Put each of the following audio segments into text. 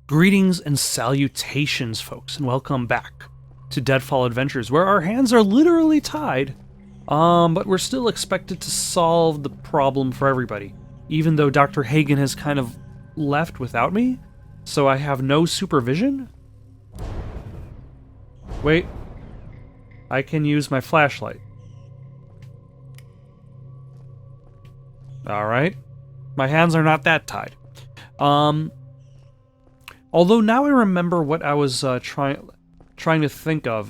Greetings and salutations, folks, and welcome back to Deadfall Adventures, where our hands are literally tied, but we're still expected to solve the problem for everybody, even though Dr. Hagen has kind of left without me, so I have no supervision? Wait, I can use my flashlight. Alright, my hands are not that tied. Although now I remember what I was trying to think of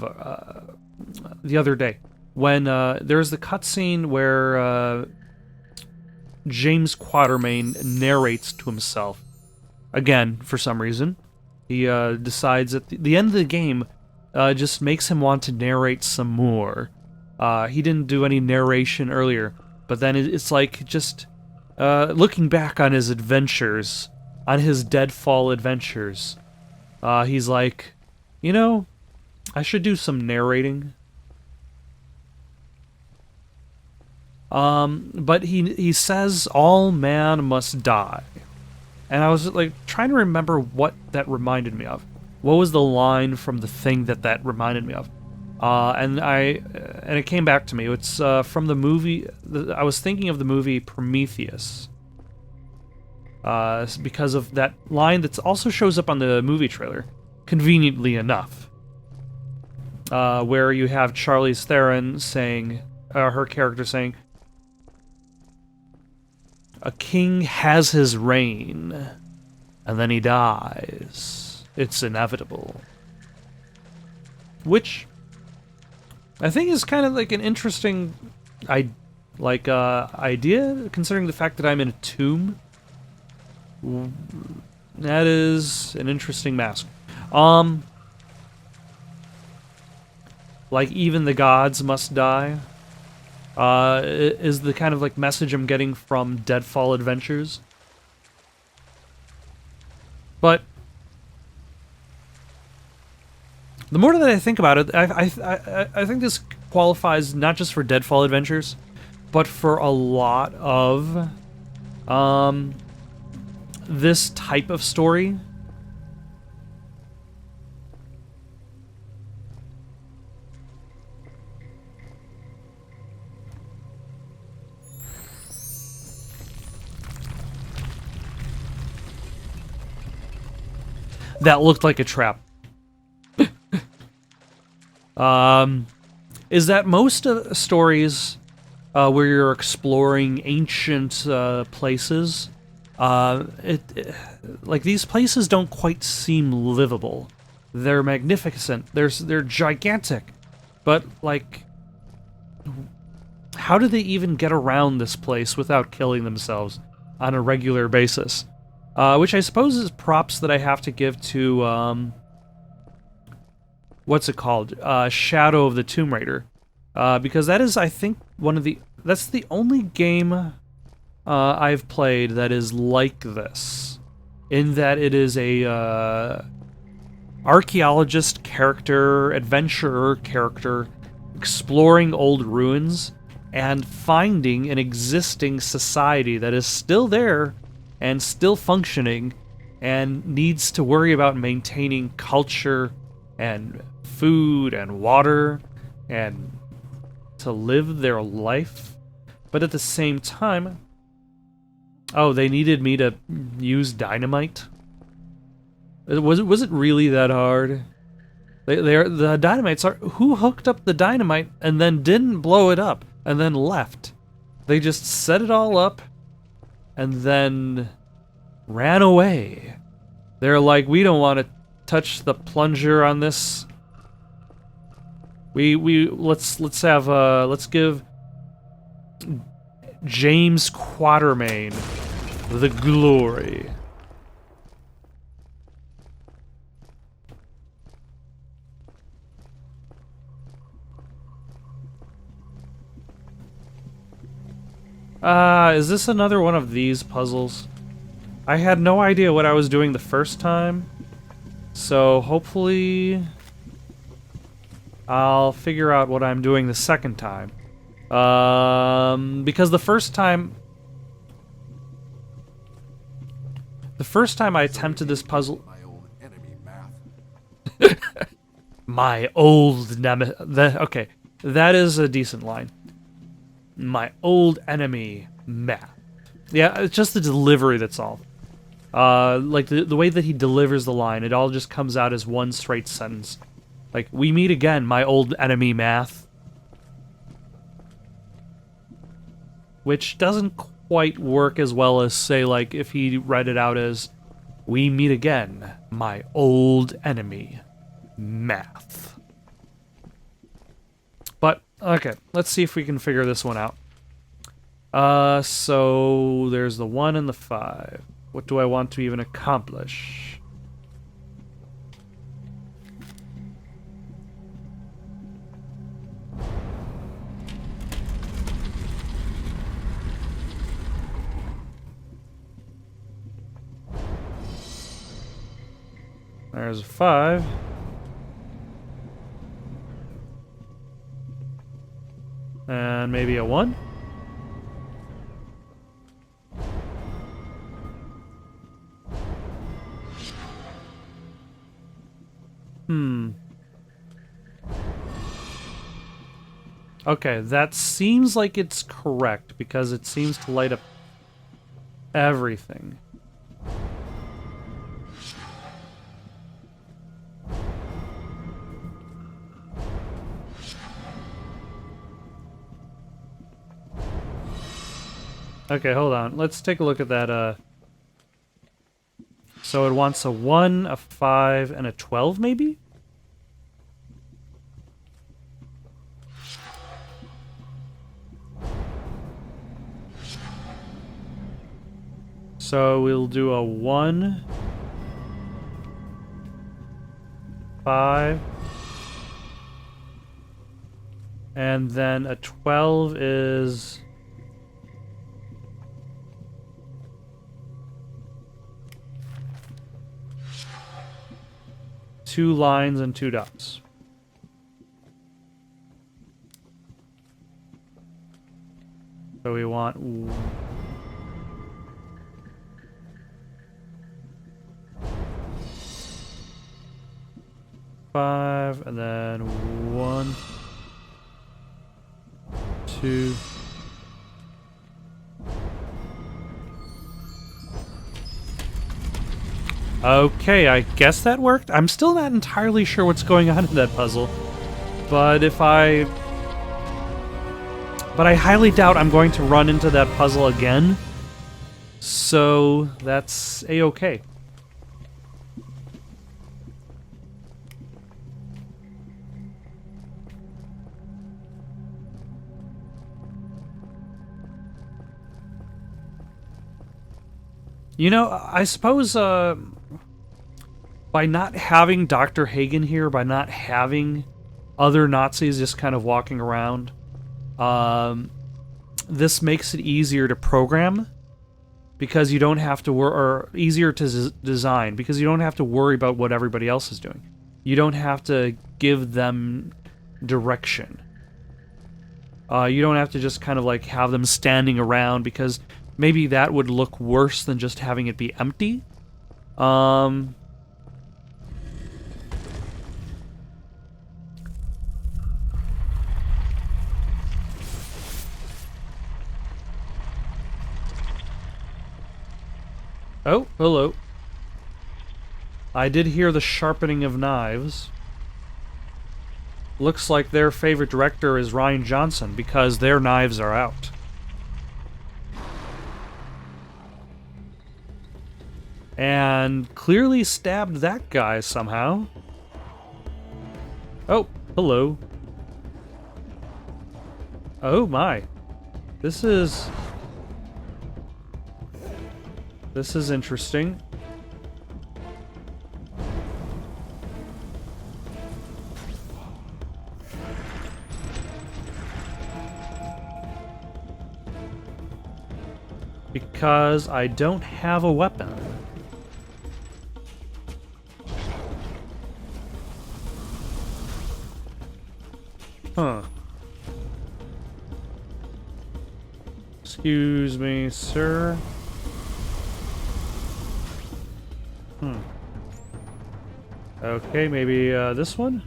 the other day, when there's the cutscene where James Quatermain narrates to himself. Again, for some reason, he decides at the end of the game just makes him want to narrate some more. He didn't do any narration earlier, but then it's like just looking back on his adventures. On his Deadfall adventures, he's like, you know, I should do some narrating. But he says all man must die, and I was like trying to remember what that reminded me of. What was the line from the thing that reminded me of? And it came back to me. It's from the movie. I was thinking of the movie Prometheus. Because of that line that also shows up on the movie trailer, conveniently enough, where you have Charlize Theron saying, her character saying, "A king has his reign, and then he dies. It's inevitable." Which I think is kind of like an interesting idea, considering the fact that I'm in a tomb. That is an interesting mask. Like even the gods must die, is the kind of like message I'm getting from Deadfall Adventures. But the more that I think about it, I think this qualifies not just for Deadfall Adventures, but for a lot of this type of story. That looked like a trap. Is that most stories where you're exploring ancient places, like these places don't quite seem livable. They're magnificent. They're gigantic, but like, how do they even get around this place without killing themselves on a regular basis? Which I suppose is props that I have to give to what's it called? Shadow of the Tomb Raider, because that is, I think, that's the only game I've played that is like this, in that it is a archaeologist character, adventurer character, exploring old ruins and finding an existing society that is still there and still functioning and needs to worry about maintaining culture and food and water and to live their life. But at the same time, oh, they needed me to use dynamite? Was it really that hard? The dynamites are... Who hooked up the dynamite and then didn't blow it up and then left? They just set it all up and then ran away. They're like, we don't want to touch the plunger on this. Let's give James Quatermain the glory. Is this another one of these puzzles? I had no idea what I was doing the first time, so hopefully I'll figure out what I'm doing the second time. Because the first time I attempted this puzzle, My old nemesis. Okay, that is a decent line. My old enemy, Matt. Yeah, it's just the delivery that's all. Like the way that he delivers the line, it all just comes out as one straight sentence. Like, we meet again, my old enemy, Math. Which doesn't quite work as well as, say, like, if he read it out as, we meet again, my old enemy, Math. But, okay, let's see if we can figure this one out. So there's the 1 and the 5. What do I want to even accomplish? There's a 5. And maybe a 1. Okay, that seems like it's correct, because it seems to light up everything. Okay, hold on. Let's take a look at that, So it wants a 1, a 5, and a 12, maybe? So we'll do a 1, 5, and then a 12 is... two lines and 2 dots. So we want... five, and then 1, 2... Okay, I guess that worked. I'm still not entirely sure what's going on in that puzzle. But I highly doubt I'm going to run into that puzzle again. So that's a-okay. You know, I suppose, by not having Dr. Hagen here, by not having other Nazis just kind of walking around, this makes it easier to program, because you don't have to or easier to design, because you don't have to worry about what everybody else is doing. You don't have to give them direction. You don't have to just kind of like have them standing around, because maybe that would look worse than just having it be empty. Oh, hello. I did hear the sharpening of knives. Looks like their favorite director is Rian Johnson, because their knives are out. And clearly stabbed that guy somehow. Oh, hello. Oh my. This is interesting. Because I don't have a weapon. Huh. Excuse me, sir. Okay, maybe this one?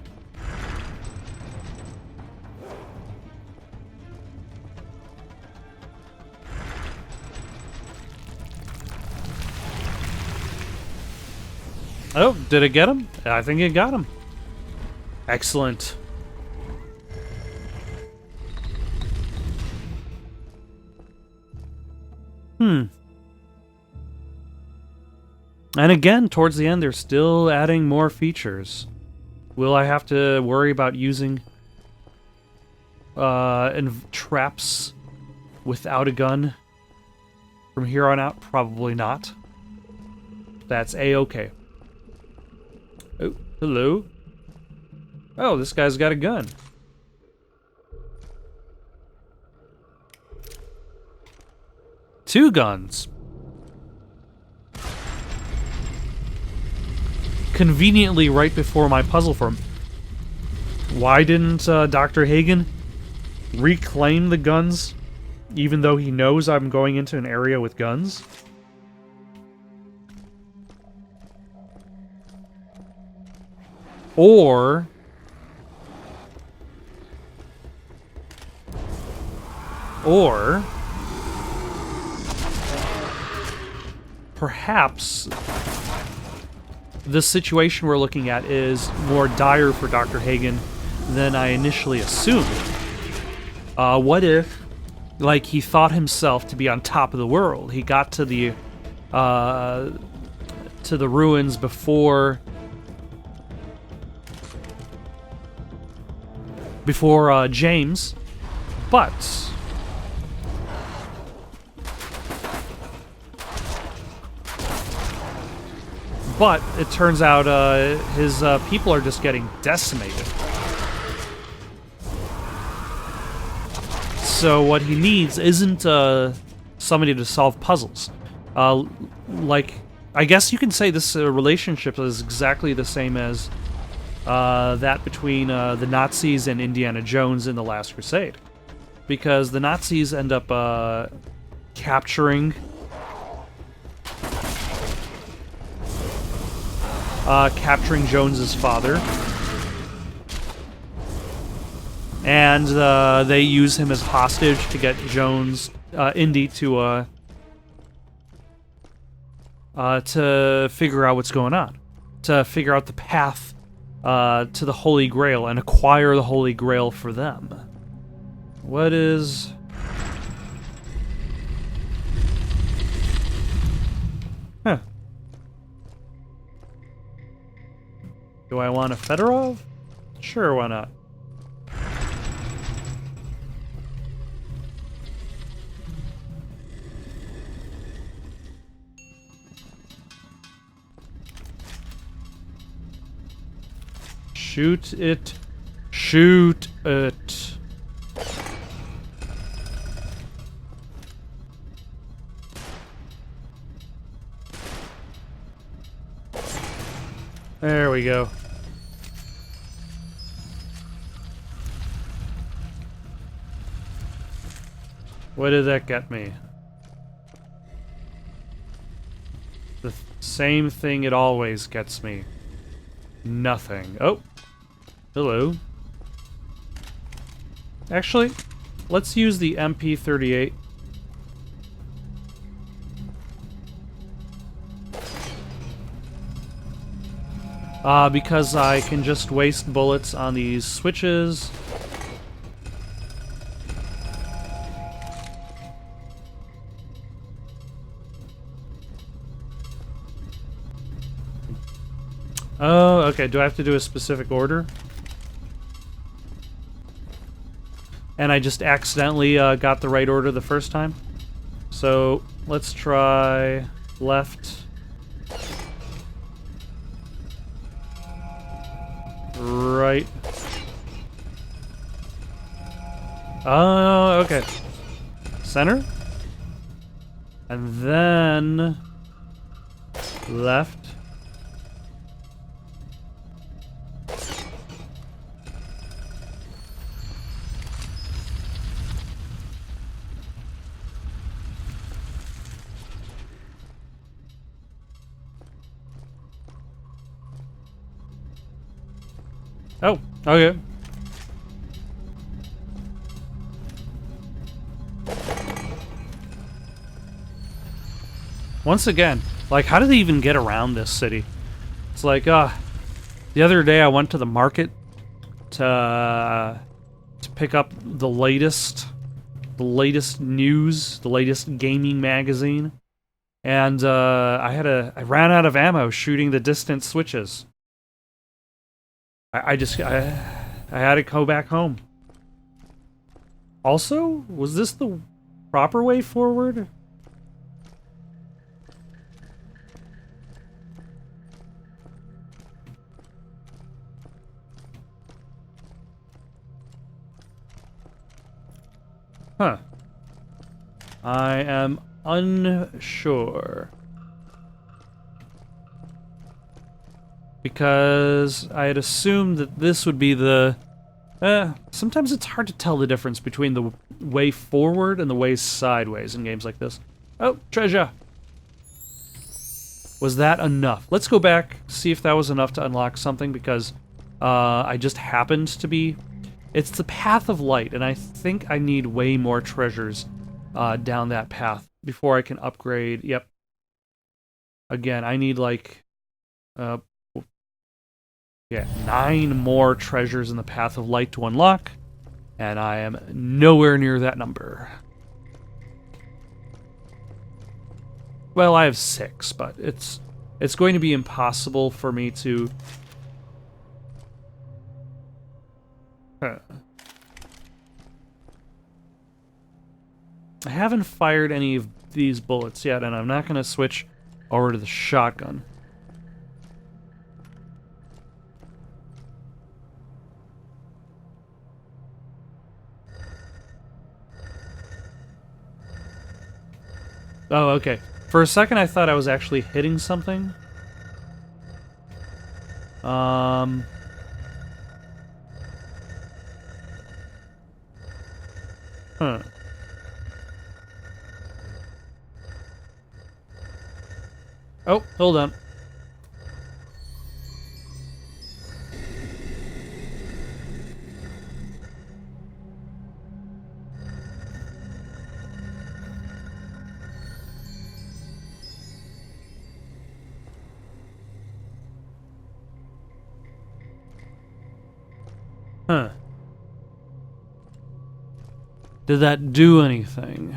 Oh, did it get him? I think it got him. Excellent. And again, towards the end, they're still adding more features. Will I have to worry about using traps without a gun from here on out? Probably not. That's A-okay. Oh, hello. Oh, this guy's got a gun. Two guns. Conveniently right before my puzzle form. Why didn't Dr. Hagen reclaim the guns, even though he knows I'm going into an area with guns? Or perhaps the situation we're looking at is more dire for Dr. Hagen than I initially assumed. What if, like, he thought himself to be on top of the world? He got to the ruins before James, but it turns out his people are just getting decimated. So what he needs isn't somebody to solve puzzles. Like, I guess you can say this relationship is exactly the same as that between the Nazis and Indiana Jones in The Last Crusade. Because the Nazis end up capturing Jones's father, and they use him as hostage to get Indy to figure out what's going on, to figure out the path to the Holy Grail and acquire the Holy Grail for them. What is... Huh. Do I want a Fedorov? Sure, why not? Shoot it. Shoot it. There we go. What did that get me? The same thing it always gets me. Nothing. Oh. Hello. Actually, let's use the MP38. Because I can just waste bullets on these switches. Oh, okay. Do I have to do a specific order? And I just accidentally got the right order the first time. So let's try left. Right. Oh, okay. Center. And then left. Oh, okay. Once again, like, how do they even get around this city? It's like, the other day I went to the market to pick up the latest news, the latest gaming magazine, and I ran out of ammo shooting the distant switches. I had to go back home. Also, was this the proper way forward? Huh. I am unsure. Because I had assumed that this would be the... sometimes it's hard to tell the difference between the way forward and the way sideways in games like this. Oh, treasure! Was that enough? Let's go back, see if that was enough to unlock something, because I just happened to be... It's the path of light, and I think I need way more treasures down that path before I can upgrade. Yep. Again, I need like... yeah, 9 more treasures in the path of light to unlock, and I am nowhere near that number. Well, I have 6, but it's going to be impossible for me to... I haven't fired any of these bullets yet, and I'm not going to switch over to the shotgun. Oh, okay. For a second, I thought I was actually hitting something. Huh. Oh, hold on. Huh. Did that do anything?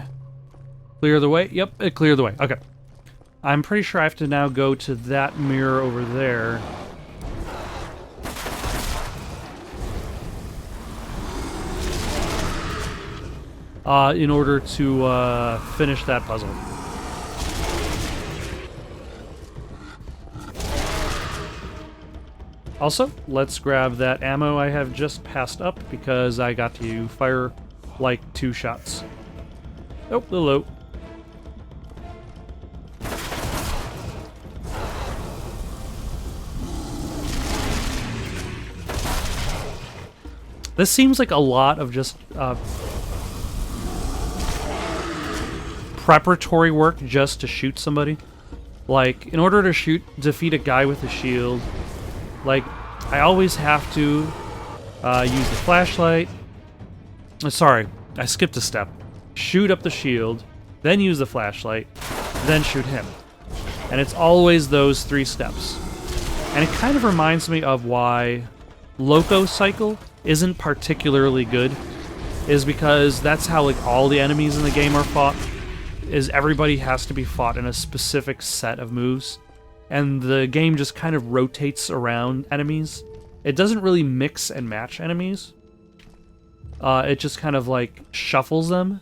Clear the way? Yep, it cleared the way. Okay. I'm pretty sure I have to now go to that mirror over there. In order to finish that puzzle. Also, let's grab that ammo I have just passed up because I got to fire like 2 shots. Oh, hello. This seems like a lot of just preparatory work just to shoot somebody. Like, in order to defeat a guy with a shield, like, I always have to use the flashlight. Sorry, I skipped a step. Shoot up the shield, then use the flashlight, then shoot him. And it's always those 3 steps. And it kind of reminds me of why Loco Cycle isn't particularly good, is because that's how like all the enemies in the game are fought, is everybody has to be fought in a specific set of moves. And the game just kind of rotates around enemies. It doesn't really mix and match enemies. It just kind of like shuffles them.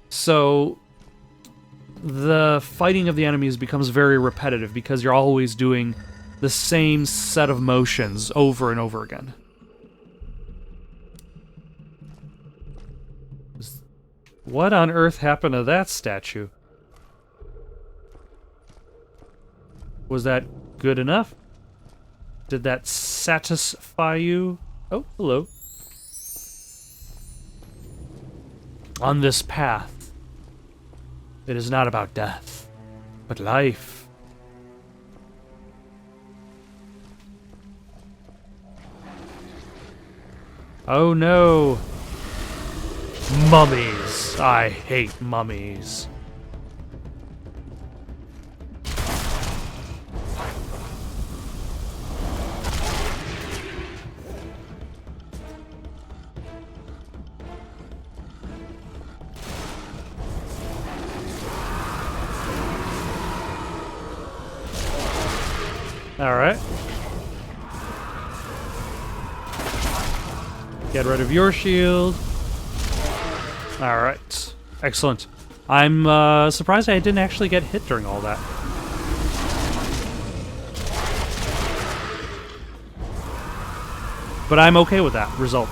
So the fighting of the enemies becomes very repetitive because you're always doing the same set of motions over and over again. What on earth happened to that statue? Was that good enough? Did that satisfy you? Oh, hello. On this path, it is not about death, but life. Oh no. Mummies. I hate mummies. Alright. Get rid of your shield. Alright. Excellent. I'm surprised I didn't actually get hit during all that. But I'm okay with that result.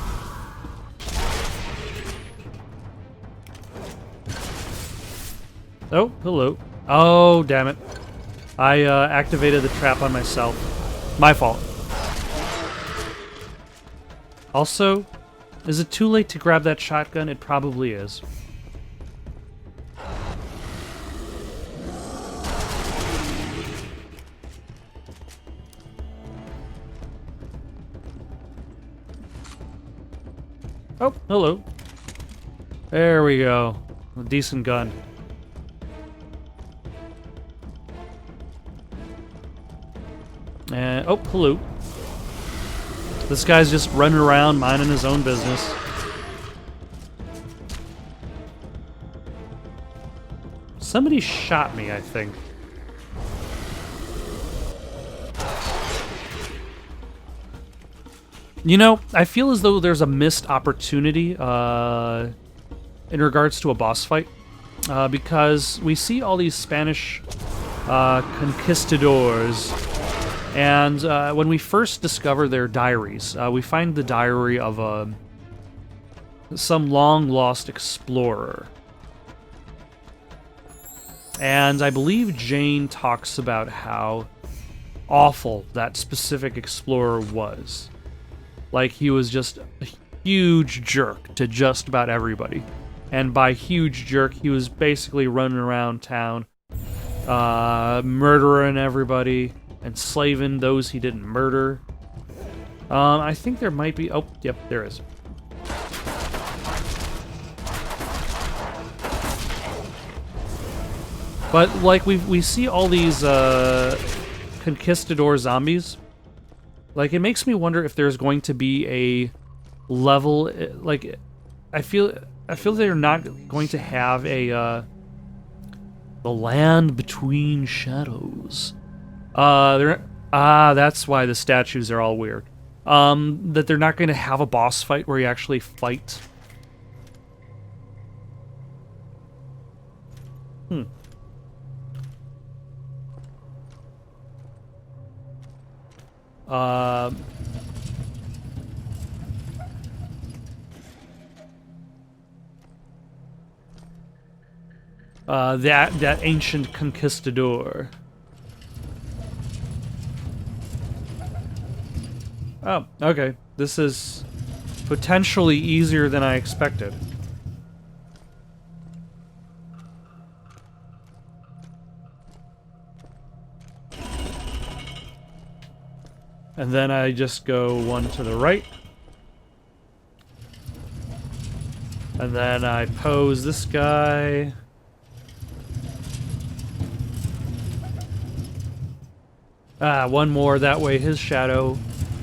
Oh, hello. Oh, damn it. I activated the trap on myself. My fault. Also, is it too late to grab that shotgun? It probably is. Oh, hello. There we go. A decent gun. And, oh, hello. This guy's just running around, minding his own business. Somebody shot me, I think. You know, I feel as though there's a missed opportunity in regards to a boss fight. Because we see all these Spanish conquistadors. And when we first discover their diaries, we find the diary of some long-lost explorer. And I believe Jane talks about how awful that specific explorer was. Like, he was just a huge jerk to just about everybody. And by huge jerk, he was basically running around town, murdering everybody, enslaving those he didn't murder. I think there might be... Oh, yep, there is. But, like, we see all these conquistador zombies. Like, it makes me wonder if there's going to be a level... Like, I feel they're not going to have a... the land between shadows. That's why the statues are all weird. That they're not going to have a boss fight where you actually fight. That ancient conquistador. Oh, okay. This is potentially easier than I expected. And then I just go one to the right. And then I pose this guy. One more. That way his shadow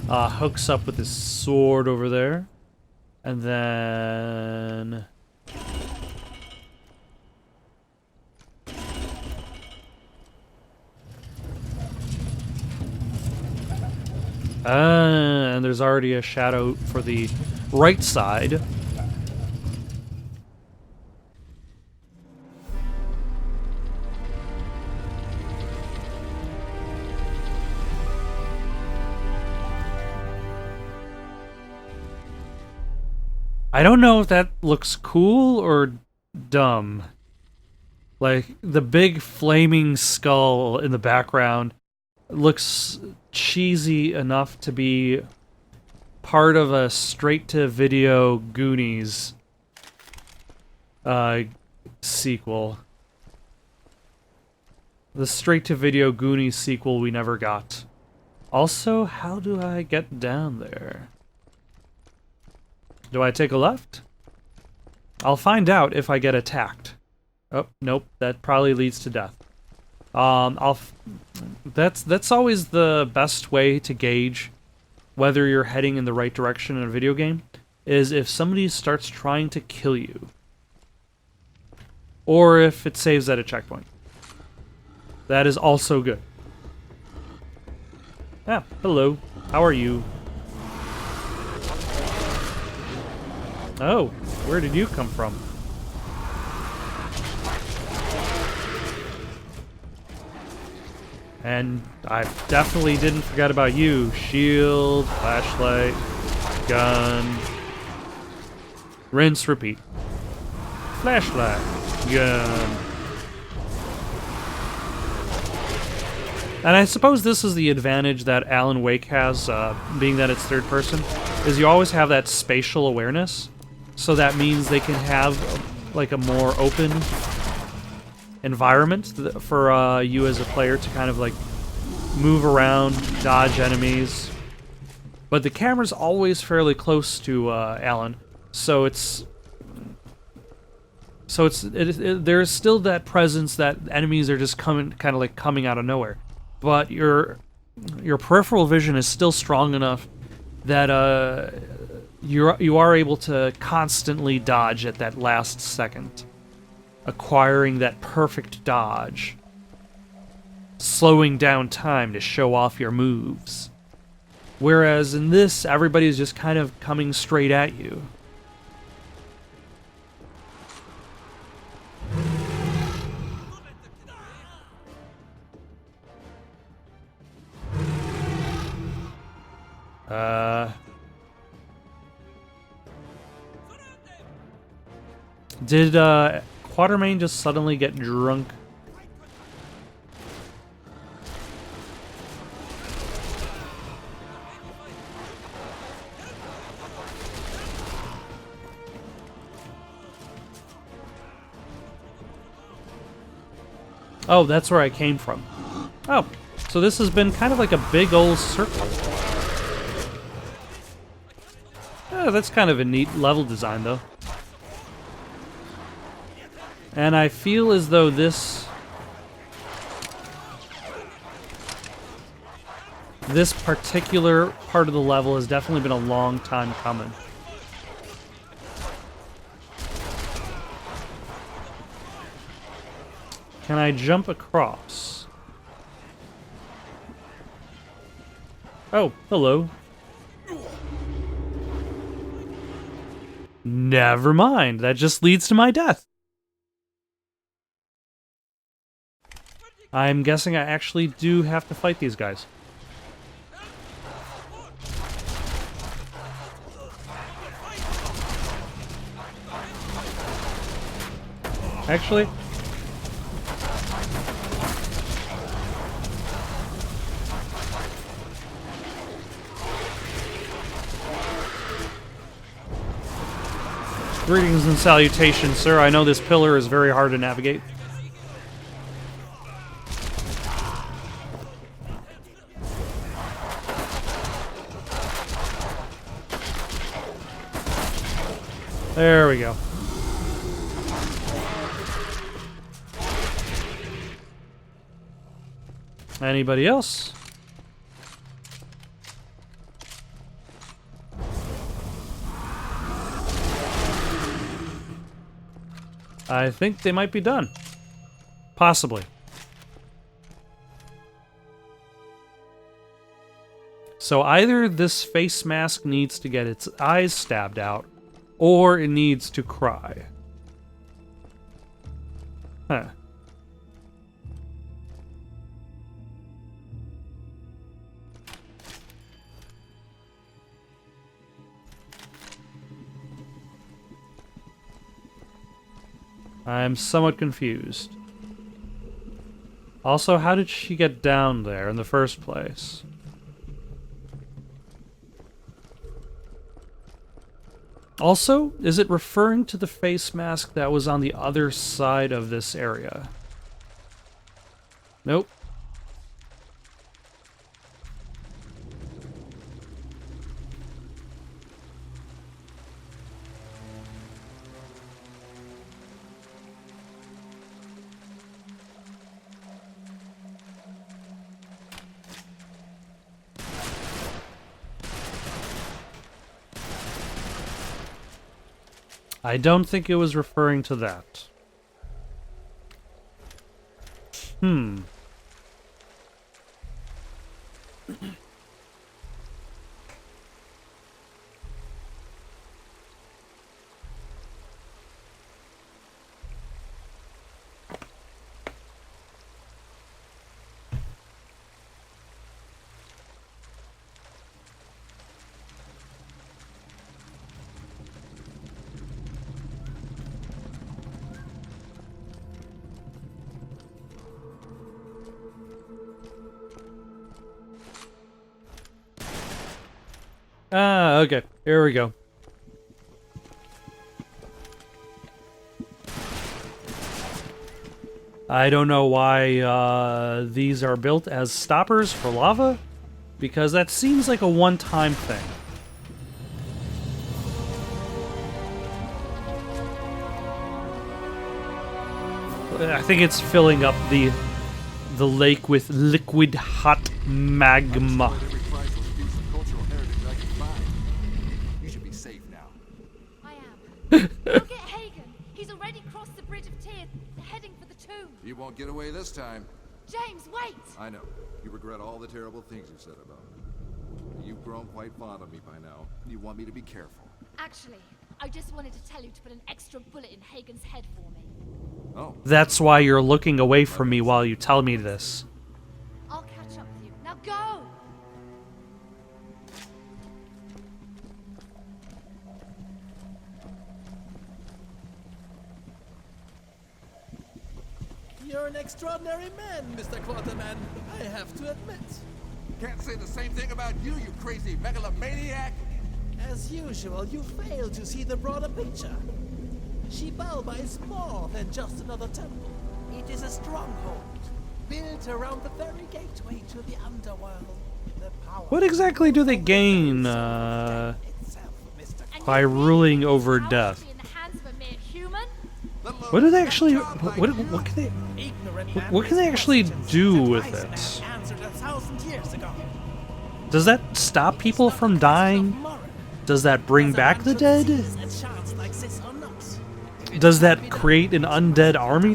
hooks up with his sword over there. And then... and there's already a shadow for the right side. I don't know if that looks cool or dumb. Like, the big flaming skull in the background looks cheesy enough to be part of a straight-to-video Goonies sequel. The straight-to-video Goonies sequel we never got. Also, how do I get down there? Do I take a left? I'll find out if I get attacked. Oh, nope, that probably leads to death. That's always the best way to gauge whether you're heading in the right direction in a video game, is if somebody starts trying to kill you. Or if it saves at a checkpoint. That is also good. Ah, hello. How are you? Oh, where did you come from? And I definitely didn't forget about you. Shield, flashlight, gun. Rinse, repeat. Flashlight, gun. And I suppose this is the advantage that Alan Wake has, being that it's third person, is you always have that spatial awareness. So that means they can have like a more open environment for you as a player to kind of like move around, dodge enemies. But the camera's always fairly close to Alan, so there's still that presence that enemies are just coming out of nowhere. But your peripheral vision is still strong enough that you are able to constantly dodge at that last second, acquiring that perfect dodge, slowing down time to show off your moves. Whereas in this, everybody's just kind of coming straight at you. Did Quatermain just suddenly get drunk? Oh, that's where I came from. Oh, so this has been kind of like a big old circle. Oh, that's kind of a neat level design, though. And I feel as though this particular part of the level has definitely been a long time coming. Can I jump across? Oh, hello. Never mind, that just leads to my death. I'm guessing I actually do have to fight these guys. Actually, greetings and salutations, sir. I know this pillar is very hard to navigate. There we go. Anybody else? I think they might be done. Possibly. So either this face mask needs to get its eyes stabbed out, or it needs to cry. Huh. I'm somewhat confused. Also, how did she get down there in the first place? Also, is it referring to the face mask that was on the other side of this area? Nope. I don't think it was referring to that. Ah, okay. Here we go. I don't know why these are built as stoppers for lava, because that seems like a one-time thing. I think it's filling up the lake with liquid hot magma. You should be safe now. I am. Go get Hagen. He's already crossed the Bridge of Tears, heading for the tomb. You won't get away this time. James, wait! I know. You regret all the terrible things you said about me. You've grown quite fond of me by now. You want me to be careful. Actually, I just wanted to tell you to put an extra bullet in Hagen's head for me. Oh. That's why you're looking away from me while you tell me this. I'll catch up with you. Now go! You're an extraordinary man, Mr. Quarterman. I have to admit. Can't say the same thing about you, you crazy megalomaniac! As usual, you fail to see the broader picture. Xibalba is more than just another temple. It is a stronghold, built around the very gateway to the underworld. The power What exactly do they gain itself, Mr. And by you really ruling think over power death? should be in the hands of a mere human? What do they actually? What can they? What can they actually do with it? Answered 1,000 years ago. Does that stop people from dying? Does that bring back the dead? A chance like this or not? Does that create an undead army?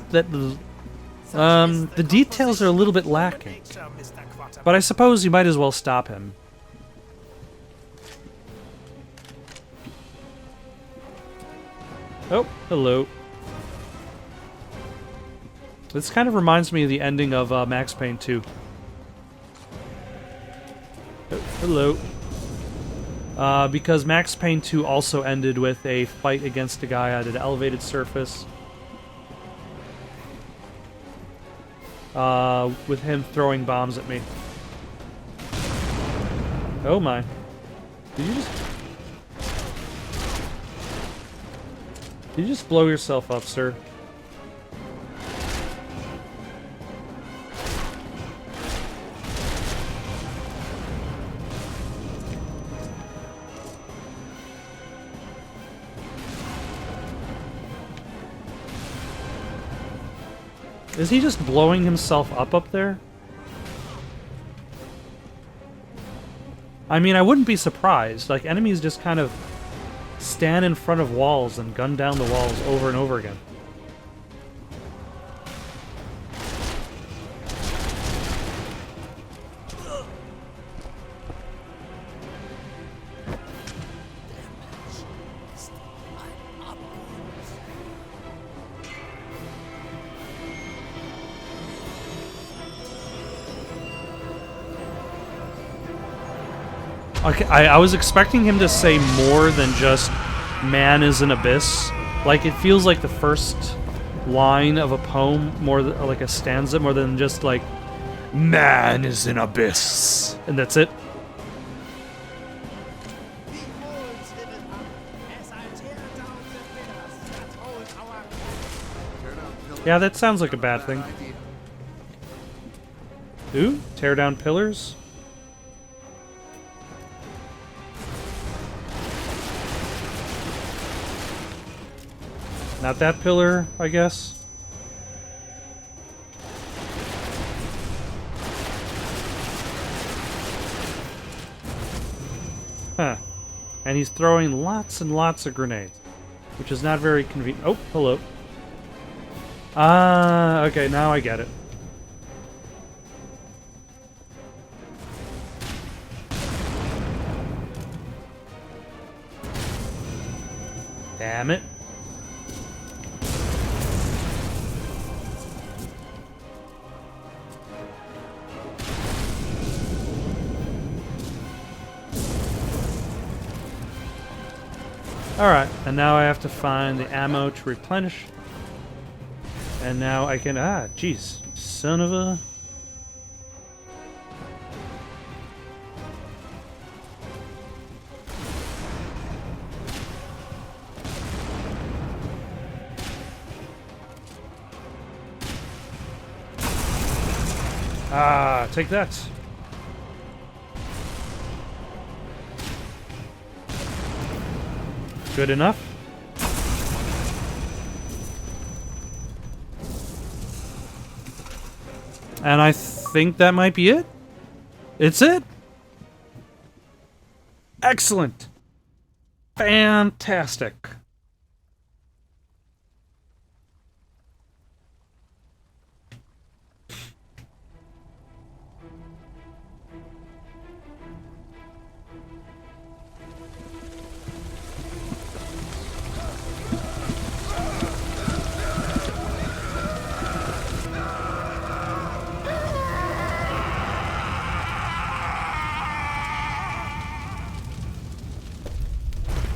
The details are a little bit lacking. But I suppose you might as well stop him. Oh, hello. This kind of reminds me of the ending of Max Payne 2. Oh, hello. Because Max Payne 2 also ended with a fight against a guy at an elevated surface. With him throwing bombs at me. Oh my. Did you just blow yourself up, sir? Is he just blowing himself up there? I mean, I wouldn't be surprised. Like, enemies just kind of stand in front of walls and gun down the walls over and over again. Okay, I was expecting him to say more than just "man is an abyss." Like, it feels like the first line of a poem, more like a stanza, more than just like "man is an abyss," and that's it. Yeah, that sounds like a bad thing. Ooh, tear down pillars. Not that pillar, I guess. Huh. And he's throwing lots and lots of grenades. which is not very convenient. Oh, hello. Ah, okay, now I get it. Damn it. Alright, and now I have to find the ammo to replenish. And now I can... Ah, jeez. Son of a... Ah, take that. Good enough. And I think that might be it. It's it. Excellent. Fantastic.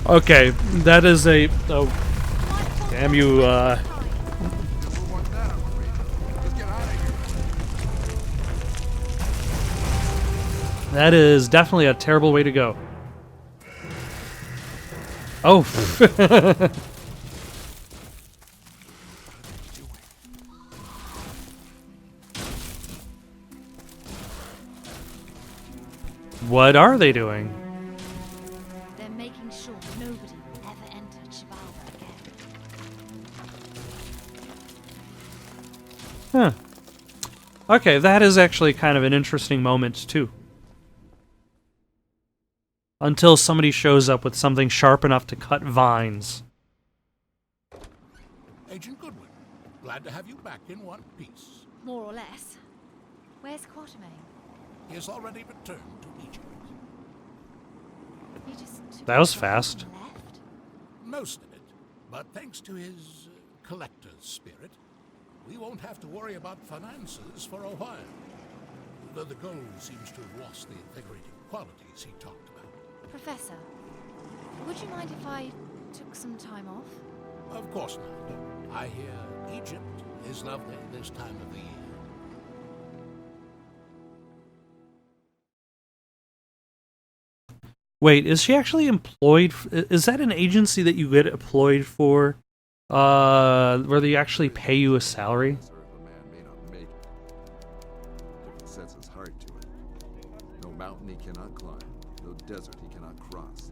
Okay, that is a... Oh, damn you, Move on down, please. Let's get out of here. That is definitely a terrible way to go. Oh. What are they doing? They're making sure nobody will ever enter Xibalba again. Huh. Okay, that is actually kind of an interesting moment, too. Until somebody shows up with something sharp enough to cut vines. Agent Goodwin, glad to have you back in one piece. More or less. Where's Quatermain? He has already returned to Egypt. He just took That was the fast. and left? Most of it, but thanks to his collector's spirit, we won't have to worry about finances for a while. Though the gold seems to have lost the invigorating qualities he talked about. Professor, would you mind if I took some time off? Of course not. I hear Egypt is lovely this time of the year. Wait, is she actually employed? Is that an agency that you get employed for? Where they actually pay you a salary? Sort of a man may not make it if he sets his heart to it. No mountain he cannot climb, no desert he cannot cross.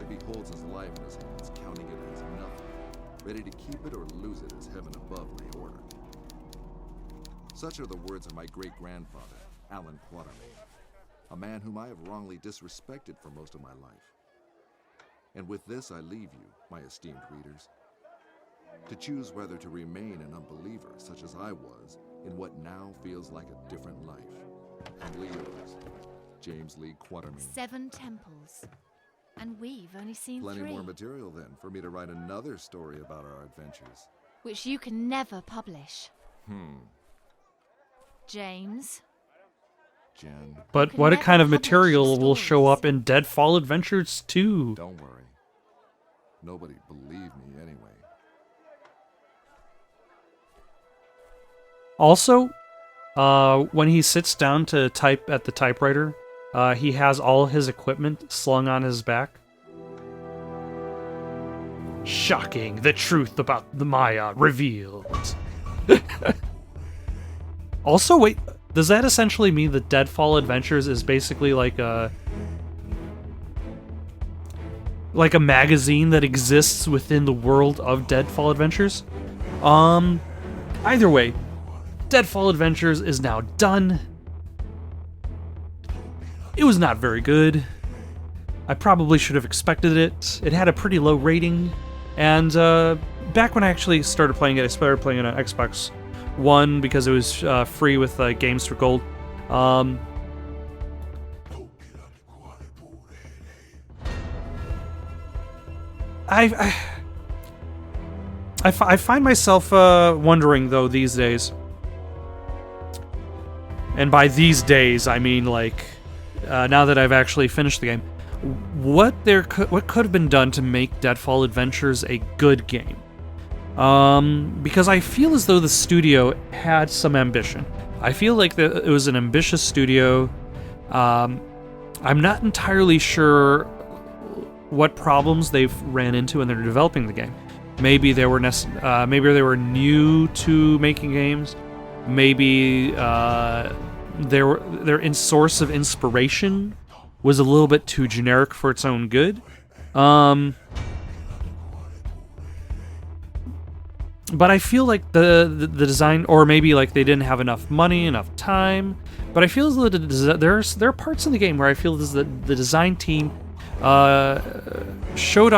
If he holds his life in his hands, counting it as nothing, ready to keep it or lose it as heaven above may order. Such are the words of my great-grandfather, Alan Quatermain, a man whom I have wrongly disrespected for most of my life. And with this I leave you, my esteemed readers, to choose whether to remain an unbeliever such as I was in what now feels like a different life. Humbly yours, James Lee Quatermain. 7 temples. And we've only seen Plenty 3. more material then for me to write another story about our adventures. Which you can never publish. James. Jen, But can what never kind of publish your material will show stories. up in Deadfall Adventures 2? don't worry. Nobody believed me anyway. Also, when he sits down to type at the typewriter, he has all his equipment slung on his back. Shocking, the truth about the Maya revealed. Also, wait, does that essentially mean that Deadfall Adventures is basically like a magazine that exists within the world of Deadfall Adventures? Either way, Deadfall Adventures is now done. It was not very good. I probably should have expected it. It had a pretty low rating. And back when I actually started playing it, I started playing it on Xbox One because it was free with Games for Gold. I find myself wondering, though, these days, and by these days I mean like now that I've actually finished the game, what could have been done to make Deadfall Adventures a good game. Because I feel as though the studio had some ambition. I feel like it was an ambitious studio. I'm not entirely sure what problems they've ran into when they're developing the game. Maybe they were new to making games. Maybe their source of inspiration was a little bit too generic for its own good. But I feel like the design, or maybe like they didn't have enough money, enough time. But I feel as though there are parts in the game where I feel as the design team showed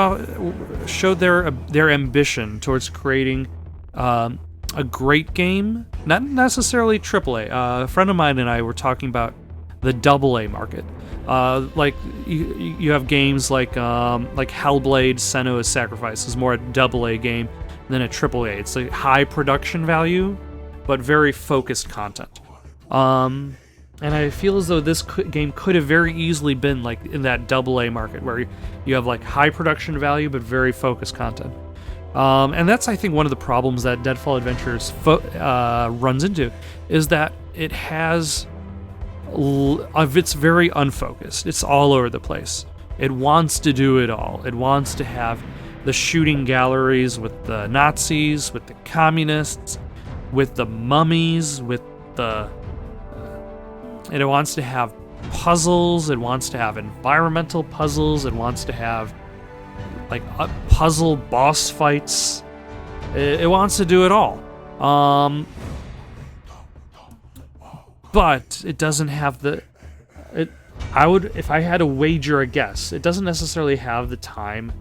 their ambition towards creating a great game, not necessarily AAA. A friend of mine and I were talking about the AA market. Like you have games like Hellblade: Senua's Sacrifice is more a AA game than a AAA. It's a high production value, but very focused content. And I feel as though this game could have very easily been like in that AA market where you have like high production value but very focused content. And that's, I think, one of the problems that Deadfall Adventures runs into, is that it has it's very unfocused. It's all over the place. It wants to do it all. It wants to have the shooting galleries with the Nazis, with the communists, with the mummies, with the... it wants to have puzzles. It wants to have environmental puzzles. It wants to have like puzzle boss fights. It wants to do it all. But it doesn't have the... I would, if I had to wager a guess, it doesn't necessarily have the time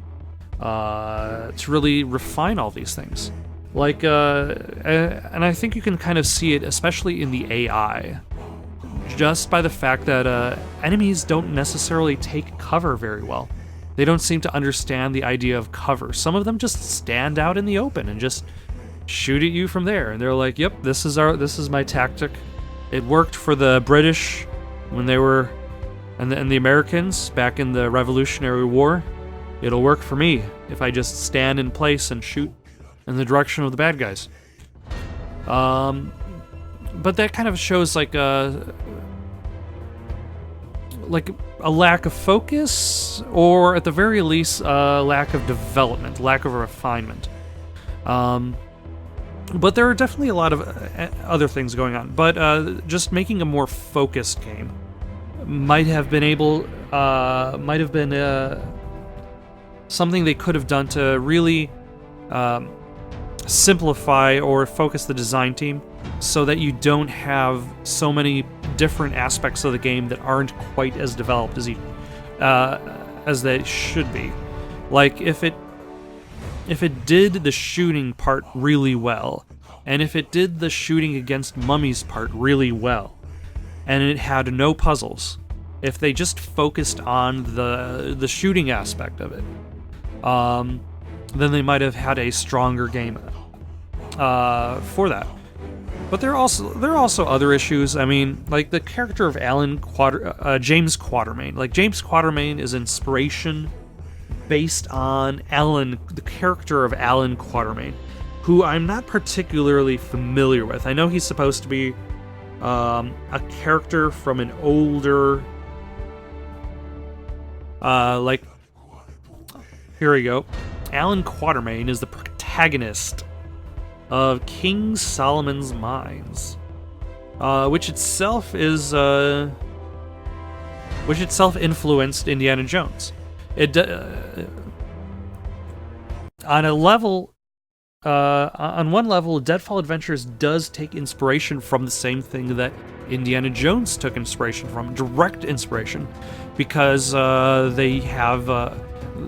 to really refine all these things. Like, and I think you can kind of see it, especially in the AI, just by the fact that enemies don't necessarily take cover very well. They don't seem to understand the idea of cover. Some of them just stand out in the open and just shoot at you from there. And they're like, "Yep, this is my tactic. It worked for the British when they were, and the Americans back in the Revolutionary War. It'll work for me if I just stand in place and shoot in the direction of the bad guys." But that kind of shows like a lack of focus, or at the very least, a lack of development, lack of refinement. But there are definitely a lot of other things going on. But just making a more focused game might have been something they could have done to really simplify or focus the design team, so that you don't have so many different aspects of the game that aren't quite as developed as they should be. Like if it did the shooting part really well, and if it did the shooting against mummies part really well, and it had no puzzles, if they just focused on the shooting aspect of it, then they might have had a stronger game for that. But there are also other issues. I mean, like the character of James Quatermain. Like James Quatermain is inspiration based on the character of Alan Quatermain, who I'm not particularly familiar with. I know he's supposed to be a character from an older, here we go. Alan Quatermain is the protagonist of King Solomon's Mines, which itself influenced Indiana Jones. It on one level, Deadfall Adventures does take inspiration from the same thing that Indiana Jones took inspiration from, direct inspiration, because they have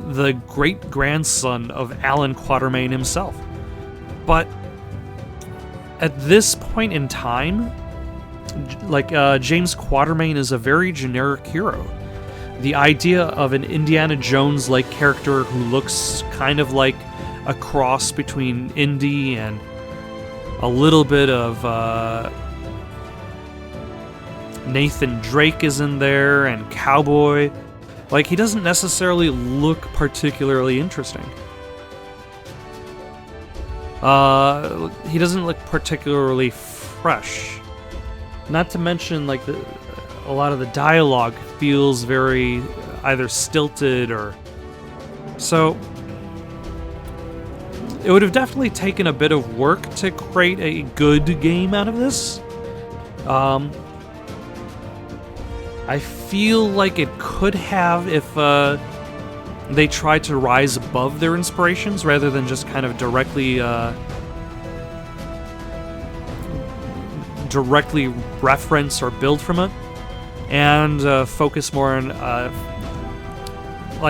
the great-grandson of Alan Quatermain himself. But at this point in time, James Quatermain is a very generic hero. The idea of an Indiana Jones-like character who looks kind of like a cross between Indy and a little bit of Nathan Drake is in there, and Cowboy. Like, he doesn't necessarily look particularly interesting. He doesn't look particularly fresh. Not to mention, like, a lot of the dialogue feels very either stilted or... So, it would have definitely taken a bit of work to create a good game out of this. I feel like it could have if they tried to rise above their inspirations rather than just kind of directly reference or build from it, and focus more on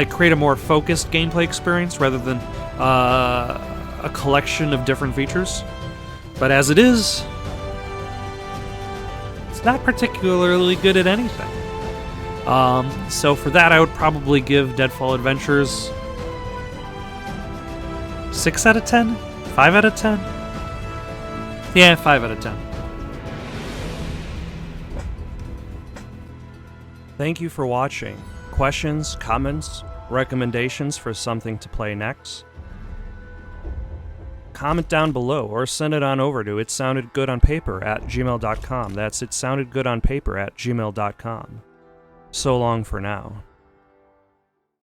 create a more focused gameplay experience rather than a collection of different features. But as it is, it's not particularly good at anything. So for that, I would probably give Deadfall Adventures 6 out of 10? 5 out of 10? Yeah, 5 out of 10. Thank you for watching. Questions, comments, recommendations for something to play next? Comment down below or send it on over to itsoundedgoodonpaper@gmail.com. That's itsoundedgoodonpaper@gmail.com. So long for now.